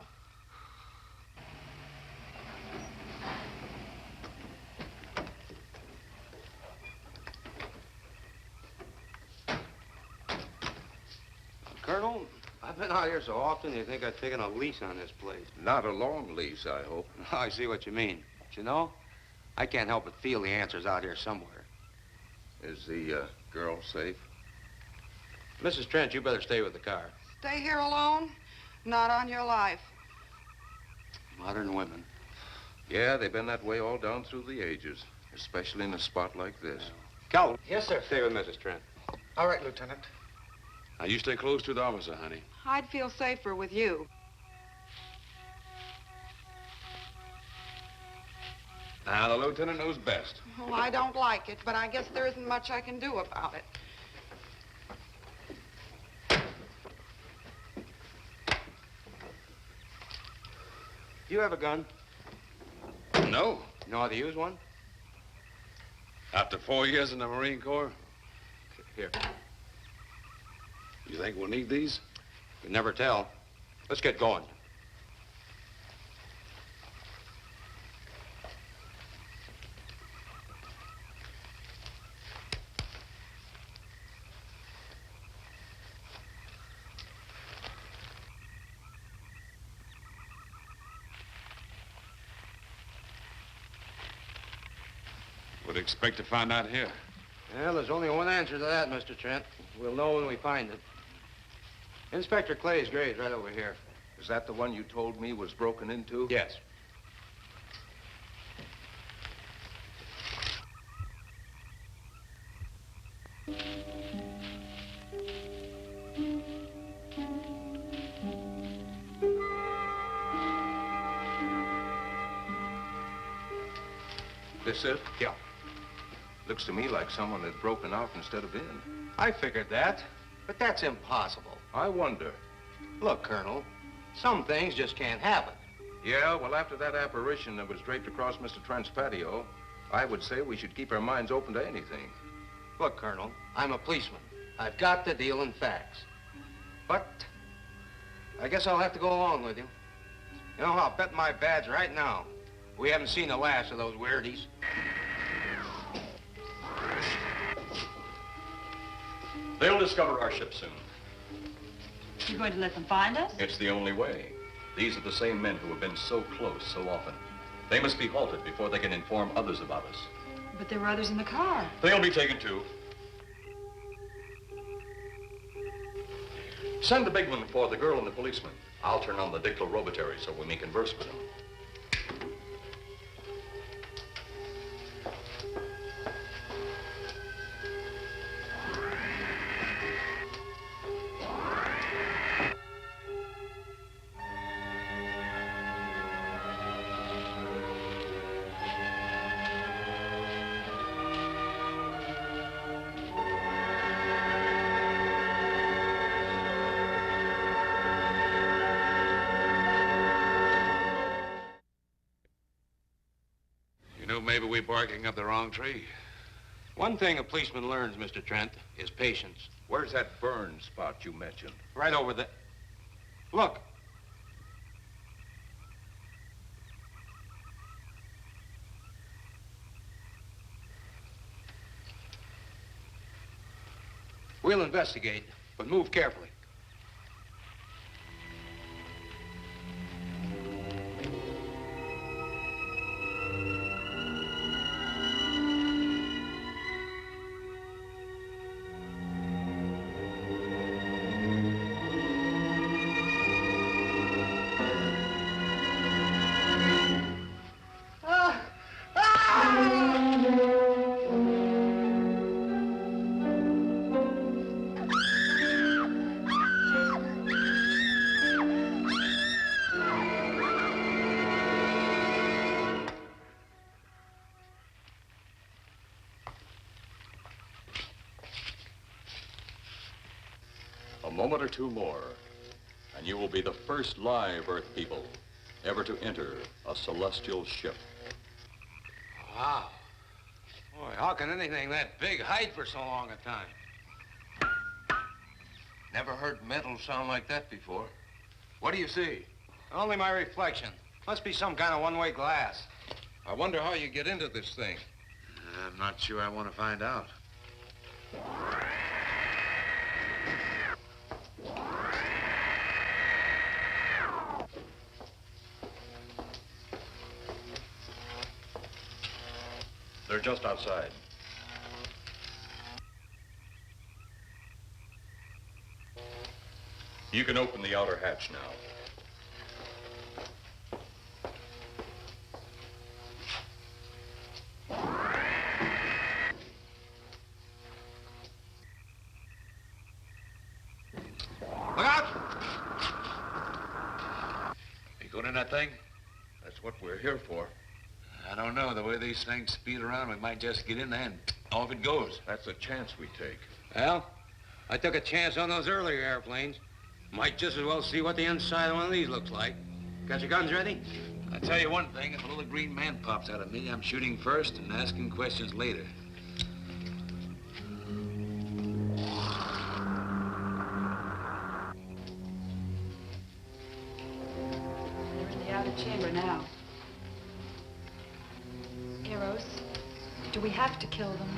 Colonel, I've been out here so often, you think I've taken a lease on this place.
Not a long lease, I hope.
I see what you mean. But you know, I can't help but feel the answer's out here somewhere.
Is the girl safe?
Mrs. Trent, you better stay with the car.
Stay here alone? Not on your life.
Modern women.
Yeah, they've been that way all down through the ages, especially in a spot like this.
Calvin.
Yes, sir.
Stay with Mrs. Trent.
All right, Lieutenant.
Now, you stay close to the officer, honey.
I'd feel safer with you.
Now, the lieutenant knows best.
Well, I don't like it, but I guess there isn't much I can do about it.
You have a gun?
No.
You know how to use one?
After 4 years in the Marine Corps?
Here.
You think we'll need these?
You never tell. Let's get going.
What do you expect to find out here?
Well, there's only one answer to that, Mr. Trent. We'll know when we find it. Inspector Clay's grave's right over here.
Is that the one you told me was broken into?
Yes.
This it?
Yeah.
Looks to me like someone had broken out instead of in.
I figured that, but that's impossible.
I wonder.
Look, Colonel, some things just can't happen.
Yeah, well, after that apparition that was draped across Mr. Trent's patio, I would say we should keep our minds open to anything.
Look, Colonel, I'm a policeman. I've got to deal in facts. But I guess I'll have to go along with you. You know, I'll bet my badge right now we haven't seen the last of those weirdies.
They'll discover our ship soon.
You going to let them find us?
It's the only way. These are the same men who have been so close so often. They must be halted before they can inform others about us.
But there were others in the car.
They'll be taken too. Send the big one for the girl and the policeman. I'll turn on the dictal robotary so we may converse with them.
Maybe we're barking up the wrong tree.
One thing a policeman learns, Mr. Trent, is patience.
Where's that burn spot you mentioned?
Right over there. Look. We'll investigate, but move carefully.
moment or two more, and you will be the first live Earth people ever to enter a celestial ship.
Wow. Boy, how can anything that big hide for so long a time? Never heard metal sound like that before. What do you see? Only my reflection. Must be some kind of one-way glass.
I wonder how you get into this thing.
I'm not sure I want to find out. They're just outside. You can open the outer hatch now.
Look out!
You going in that thing? That's what we're here for. I don't know. The way these things speed around, we might just get in there and off it goes.
That's a chance we take.
Well, I took a chance on those earlier airplanes. Might just as well see what the inside of one of these looks like. Got your guns ready?
I'll tell you one thing. If a little green man pops out of me, I'm shooting first and asking questions later.
They're in the outer chamber now. Eros, do we have to kill them?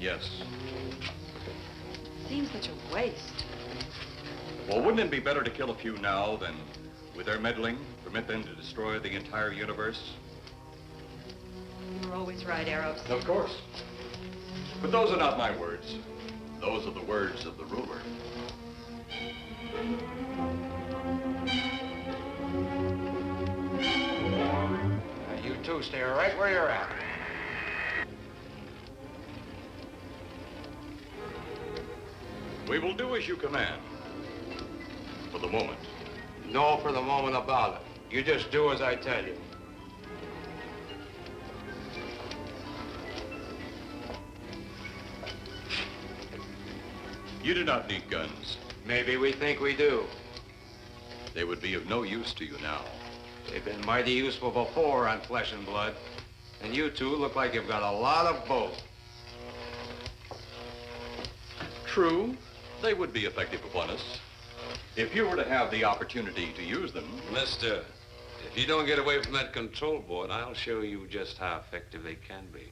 Yes.
Seems such a waste.
Well, wouldn't it be better to kill a few now than, with their meddling, permit them to destroy the entire universe?
You're always right, Eros.
Of course. But those are not my words. Those are the words of the ruler.
You two stay right where you're at.
We will do as you command. For the moment.
No for the moment about it. You just do as I tell you.
You do not need guns.
Maybe we think we do.
They would be of no use to you now.
They've been mighty useful before on flesh and blood. And you two look like you've got a lot of both.
True, they would be effective upon us. If you were to have the opportunity to use them.
Mister, if you don't get away from that control board, I'll show you just how effective they can be.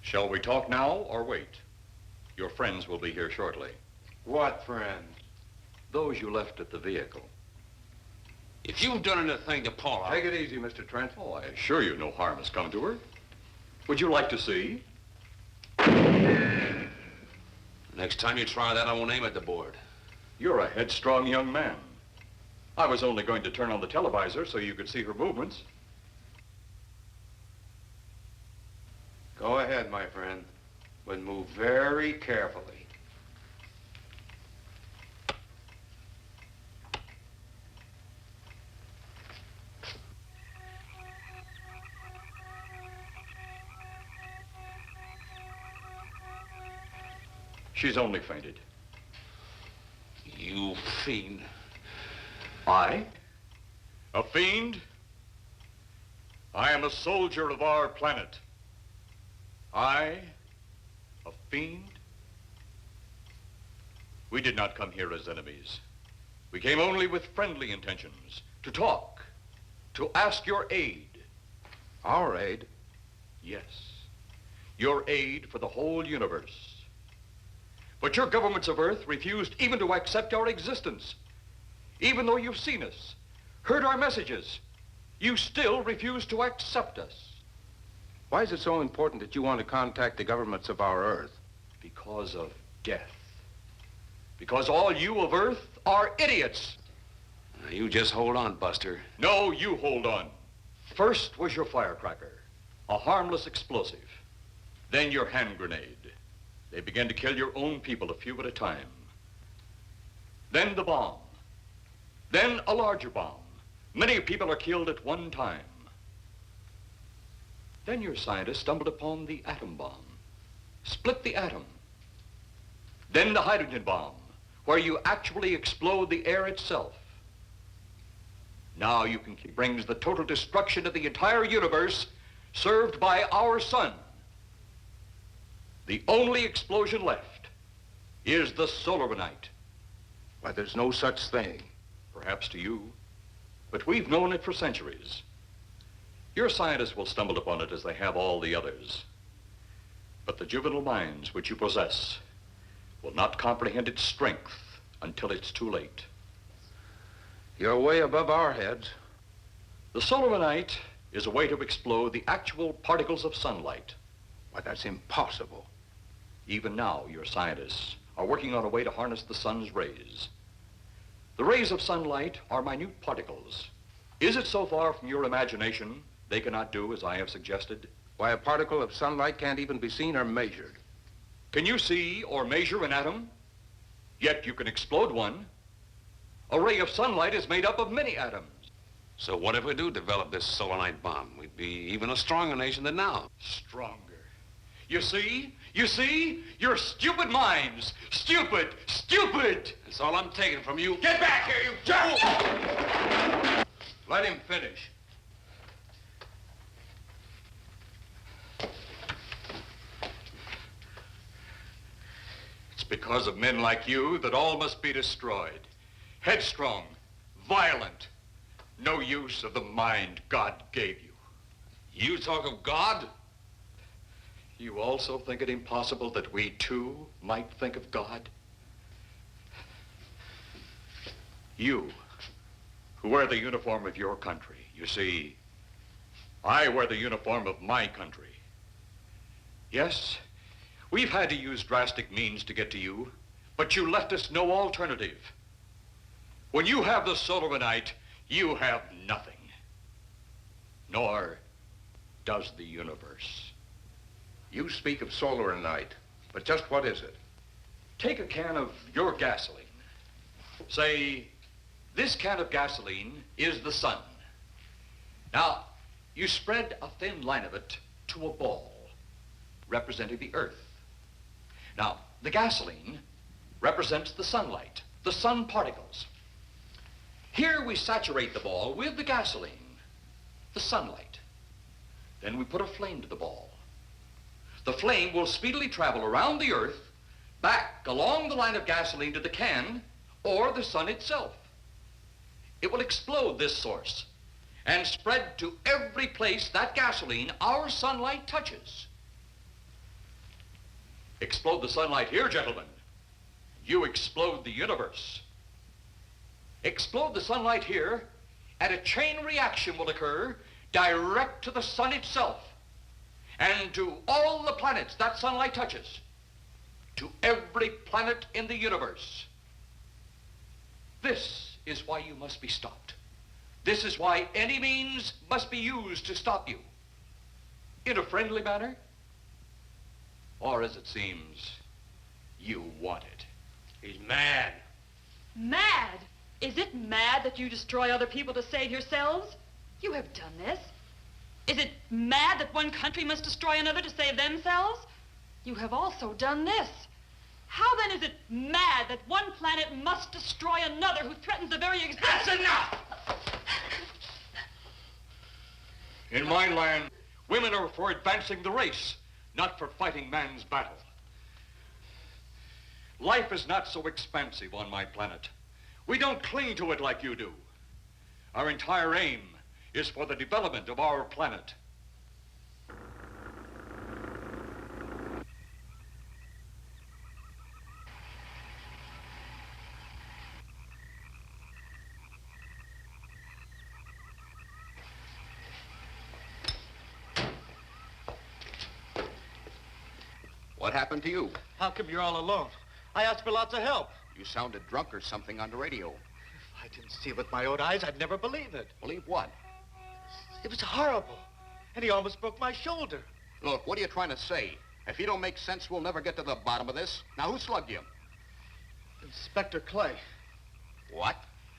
Shall we talk now or wait? Your friends will be here shortly.
What friends?
Those you left at the vehicle.
If you've done anything to Paula...
Take it easy, Mr. Trent.
Oh, I assure you no harm has come to her. Would you like to see?
Next time you try that, I won't aim at the board.
You're a headstrong young man. I was only going to turn on the televisor so you could see her movements.
Go ahead, my friend, but move very carefully.
She's only fainted.
You fiend.
I? A fiend? I am a soldier of our planet. I? A fiend? We did not come here as enemies. We came only with friendly intentions, to talk, to ask your aid.
Our aid?
Yes, your aid for the whole universe. But your governments of Earth refused even to accept our existence. Even though you've seen us, heard our messages, you still refuse to accept us.
Why is it so important that you want to contact the governments of our Earth?
Because of death. Because all you of Earth are idiots.
You just hold on, Buster.
No, you hold on. First was your firecracker, a harmless explosive. Then your hand grenade. They began to kill your own people a few at a time. Then the bomb. Then a larger bomb. Many people are killed at one time. Then your scientists stumbled upon the atom bomb. split the atom. Then the hydrogen bomb, where you actually explode the air itself. Now you can brings the total destruction of the entire universe served by our sun. The only explosion left is the solar night.
Why, there's no such thing.
Perhaps to you, but we've known it for centuries. Your scientists will stumble upon it as they have all the others. But the juvenile minds which you possess will not comprehend its strength until it's too late.
You're way above our heads.
The solar night is a way to explode the actual particles of sunlight.
Why, that's impossible.
Even now, your scientists are working on a way to harness the sun's rays. The rays of sunlight are minute particles. Is it so far from your imagination they cannot do as I have suggested?
Why, a particle of sunlight can't even be seen or measured.
Can you see or measure an atom? Yet you can explode one. A ray of sunlight is made up of many atoms.
So what if we do develop this solar night bomb? We'd be even a stronger nation than now.
Stronger. You see? You see? Your stupid minds. Stupid! Stupid!
That's all I'm taking from you.
Get back here, you jerk!
Let him finish.
It's because of men like you that all must be destroyed. Headstrong, violent, no use of the mind God gave you.
You talk of God?
You also think it impossible that we too might think of God? You, who wear the uniform of your country. You see, I wear the uniform of my country. Yes, we've had to use drastic means to get to you, but you left us no alternative. When you have the solar night, you have nothing. Nor does the universe.
You speak of solar night, but just what is it?
Take a can of your gasoline. Say, this can of gasoline is the sun. Now, you spread a thin line of it to a ball, representing the earth. Now, the gasoline represents the sunlight, the sun particles. Here we saturate the ball with the gasoline, the sunlight. Then we put a flame to the ball. The flame will speedily travel around the earth, back along the line of gasoline to the can, or the sun itself. It will explode this source and spread to every place that gasoline, our sunlight, touches. Explode the sunlight here, gentlemen. You explode the universe. Explode the sunlight here, and a chain reaction will occur direct to the sun itself and to all the planets that sunlight touches, to every planet in the universe. This is why you must be stopped. This is why any means must be used to stop you. In a friendly manner, or as it seems, you want it.
He's mad.
Mad? Is it mad that you destroy other people to save yourselves? You have done this. Is it mad that one country must destroy another to save themselves? You have also done this. How then is it mad that one planet must destroy another who threatens the very existence?
That's enough! In my land, women are for advancing the race, not for fighting man's battle. Life is not so expansive on my planet. We don't cling to it like you do. Our entire aim is for the development of our planet.
What happened to you?
How come you're all alone? I asked for lots of help.
You sounded drunk or something on the radio.
If I didn't see it with my own eyes, I'd never believe it.
Believe what?
It was horrible. And he almost broke my shoulder.
Look, what are you trying to say? If you don't make sense, we'll never get to the bottom of this. Now, who slugged you?
Inspector Clay.
What?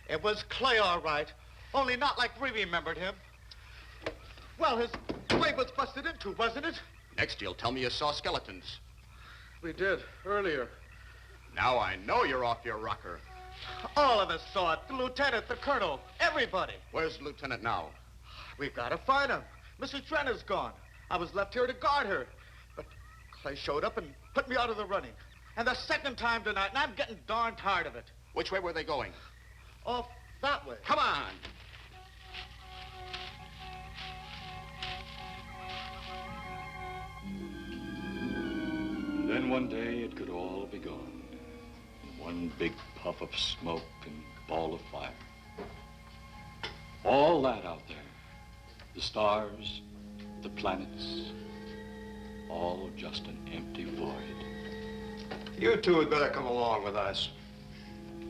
It was Clay, all right. Only not like we remembered him. Well, his leg was busted into, wasn't it?
Next, you'll tell me you saw skeletons.
We did, earlier.
Now I know you're off your rocker.
All of us saw it. The lieutenant, the colonel, everybody.
Where's the lieutenant now?
We've got to find him. Mrs. Trent is gone. I was left here to guard her. But Clay showed up and put me out of the running. And the second time tonight, and I'm getting darn tired of it.
Which way were they going?
Off that way.
Come on.
And then one day it could all be gone. In one big puff of smoke and ball of fire. All that out there. The stars, the planets, all just an empty void.
You two had better come along with us.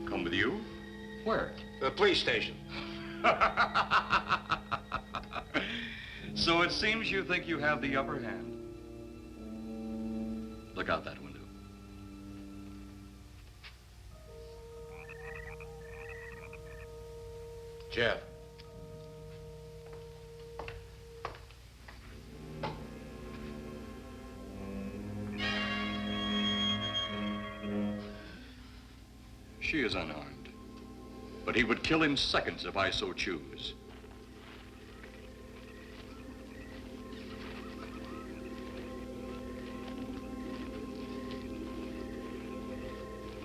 Come with you? Where?
The police station.
So it seems you think you have the upper hand. Look out that window.
Jeff.
She is unarmed, but he would kill in seconds if I so choose.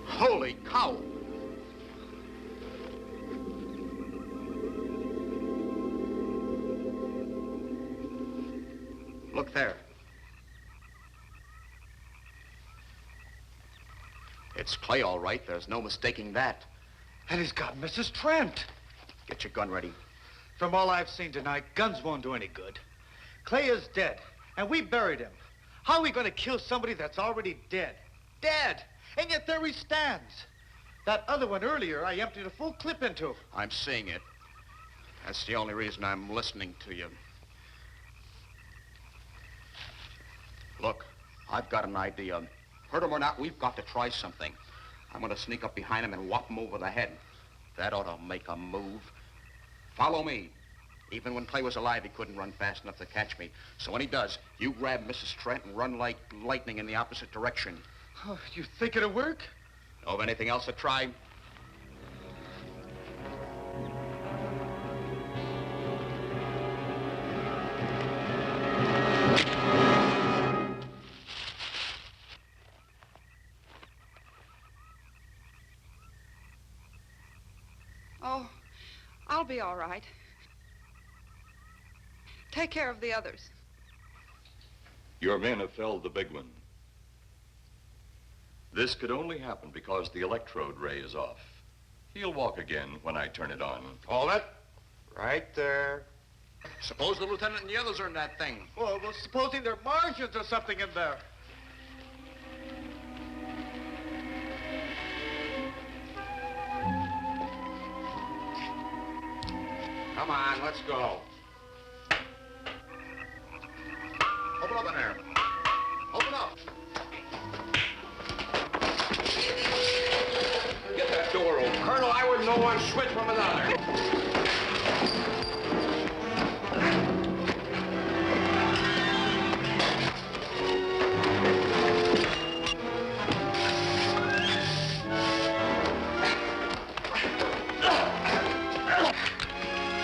Holy cow! Look there. It's Clay, all right. There's no mistaking that.
And he's got Mrs. Trent.
Get your gun ready.
From all I've seen tonight, guns won't do any good. Clay is dead, and we buried him. How are we going to kill somebody that's already dead? Dead! And yet there he stands. That other one earlier, I emptied a full clip into.
I'm seeing it. That's the only reason I'm listening to you. Look, I've got an idea. Hurt him or not, we've got to try something. I'm going to sneak up behind him and whop him over the head. That ought to make a move. Follow me. Even when Clay was alive, he couldn't run fast enough to catch me. So when he does, you grab Mrs. Trent and run like lightning in the opposite direction.
Oh, you think it'll work?
Know of anything else to try?
Oh, I'll be all right. Take care of the others.
Your men have felled the big one. This could only happen because the electrode ray is off. He'll walk again when I turn it on.
Hold it. Right there.
Suppose the lieutenant and the others are in that thing.
Well, supposing there are Martians or something in there.
Come on, let's go.
Open up in there. Open up.
Get that door open. Colonel, I wouldn't know one switch from another.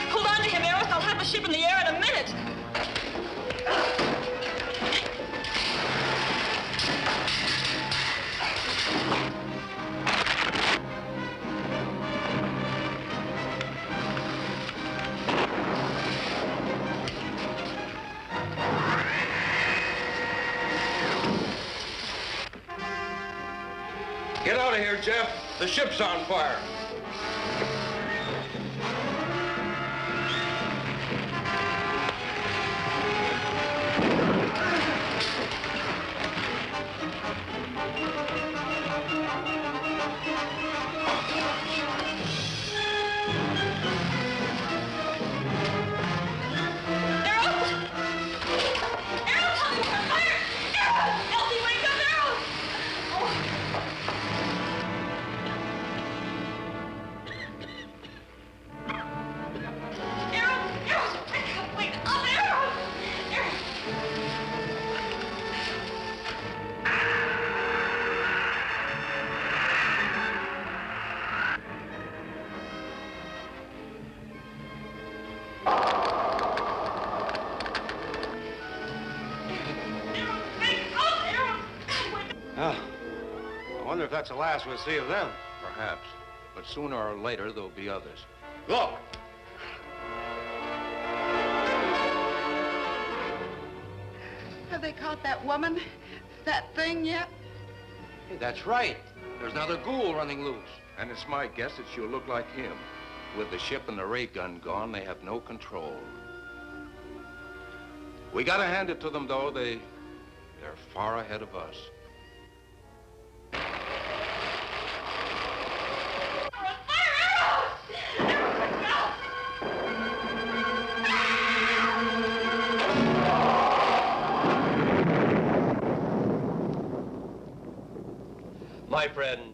Hold on to him, Earnest. I'll have the ship in the air in a minute.
Get out of here, Jeff. The ship's on fire. wonder if that's the last we'll see of them.
Perhaps. But sooner or later, there'll be others.
Look!
Have they caught that woman? That thing yet?
Hey, that's right. There's another ghoul running loose.
And it's my guess that she'll look like him. With the ship and the ray gun gone, they have no control. We gotta hand it to them, though. They're far ahead of us.
My friend,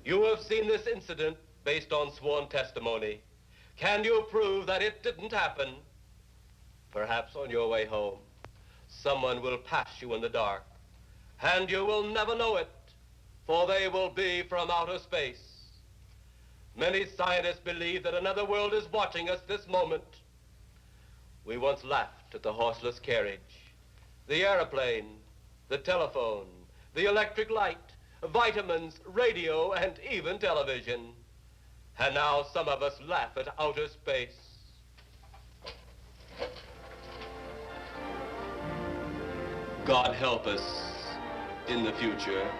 you have seen this incident based on sworn testimony. Can you prove that it didn't happen? Perhaps on your way home, someone will pass you in the dark, and you will never know it, for they will be from outer space. Many scientists believe that another world is watching us this moment. We once laughed at the horseless carriage, the airplane, the telephone, the electric light, vitamins, radio, and even television. And now some of us laugh at outer space. God help us in the future.